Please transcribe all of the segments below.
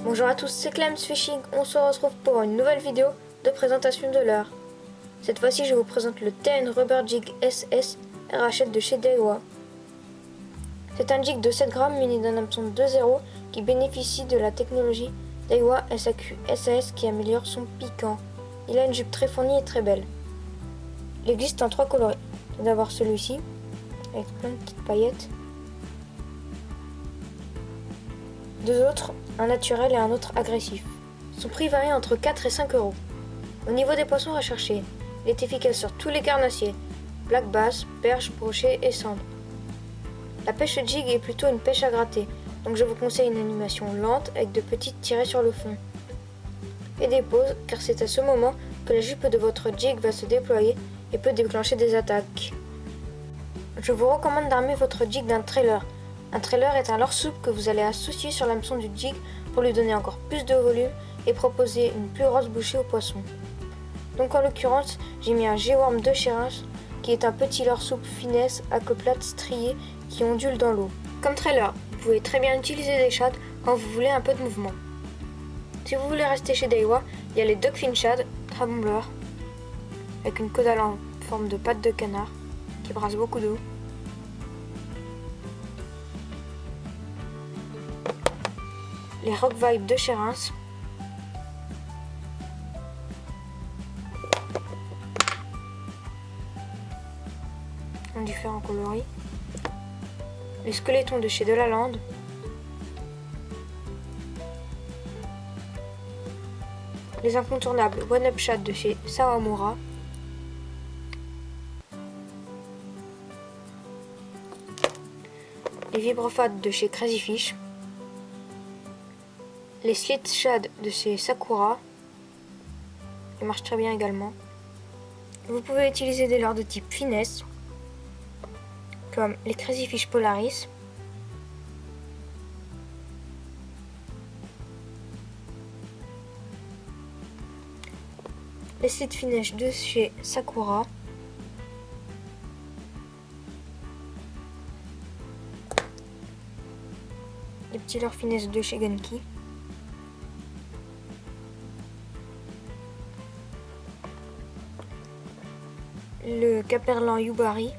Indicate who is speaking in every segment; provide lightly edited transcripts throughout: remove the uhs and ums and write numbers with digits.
Speaker 1: Bonjour à tous, c'est Clems Fishing. On se retrouve pour une nouvelle vidéo de présentation de leurre. Cette fois-ci, je vous présente le TN Rubber Jig SS RHL de chez Daiwa. C'est un jig de 7 grammes muni d'un hameçon 2.0 qui bénéficie de la technologie Daiwa SAQ SAS qui améliore son piquant. Il a une jupe très fournie et très belle. Il existe en 3 coloris. Tout d'abord celui-ci, avec plein de petites paillettes. Deux autres, un naturel et un autre agressif. Son prix varie entre 4 et 5 euros. Au niveau des poissons recherchés, il est efficace sur tous les carnassiers, black bass, perche, brochet et cendre. La pêche jig est plutôt une pêche à gratter, donc je vous conseille une animation lente avec de petites tirées sur le fond. Et des pauses, car c'est à ce moment que la jupe de votre jig va se déployer et peut déclencher des attaques. Je vous recommande d'armer votre jig d'un trailer. Un trailer est un leurre souple que vous allez associer sur l'hameçon du jig pour lui donner encore plus de volume et proposer une plus grosse bouchée au poisson. Donc en l'occurrence, j'ai mis un G-Worm de chez Reims qui est un petit leurre souple finesse à queue plate striée qui ondule dans l'eau. Comme trailer, vous pouvez très bien utiliser des shads quand vous voulez un peu de mouvement. Si vous voulez rester chez Daiwa, il y a les Dogfin Shad, très bon leurre, avec une caudale en forme de patte de canard qui brasse beaucoup d'eau. Les Rock Vibe de chez Reims. En différents coloris. Les Squelettons de chez Delalande. Les incontournables One Up Shad de chez Sawamura. Les Vibrofades de chez Crazy Fish. Les Slit Shad de chez Sakura, qui marchent très bien également. Vous pouvez utiliser des leurres de type finesse, comme les Crazy Fish Polaris, les Slit Finesse de chez Sakura, les petits leurres finesse de chez Genki, le Caperlan Yubari,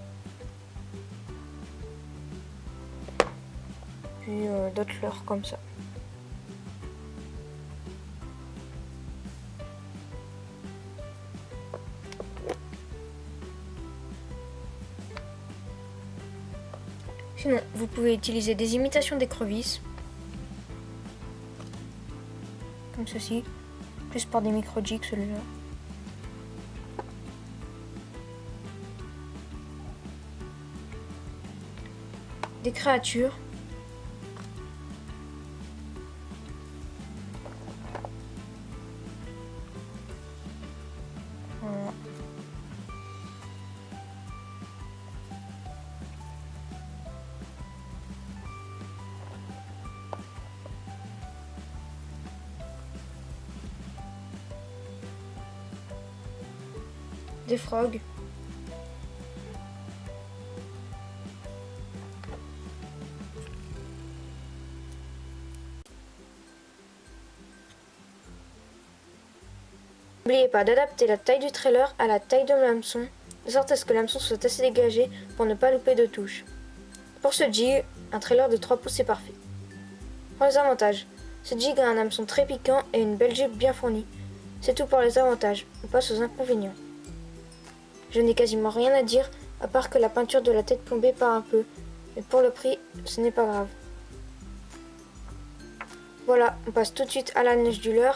Speaker 1: puis d'autres leurres comme ça. Sinon, vous pouvez utiliser des imitations d'écrevisses, comme ceci, plus par des micro-jigs celui-là. Des créatures. Voilà. Des frogs. N'oubliez pas d'adapter la taille du trailer à la taille de l'hameçon, de sorte à ce que l'hameçon soit assez dégagé pour ne pas louper de touche. Pour ce jig, un trailer de 3 pouces est parfait. Pour les avantages, ce jig a un hameçon très piquant et une belle jupe bien fournie. C'est tout pour les avantages, on passe aux inconvénients. Je n'ai quasiment rien à dire, à part que la peinture de la tête plombée part un peu, mais pour le prix, ce n'est pas grave. Voilà, on passe tout de suite à la neige du leurre.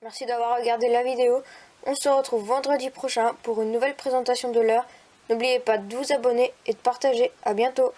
Speaker 1: Merci d'avoir regardé la vidéo. On se retrouve vendredi prochain pour une nouvelle présentation de l'heure. N'oubliez pas de vous abonner et de partager. À bientôt.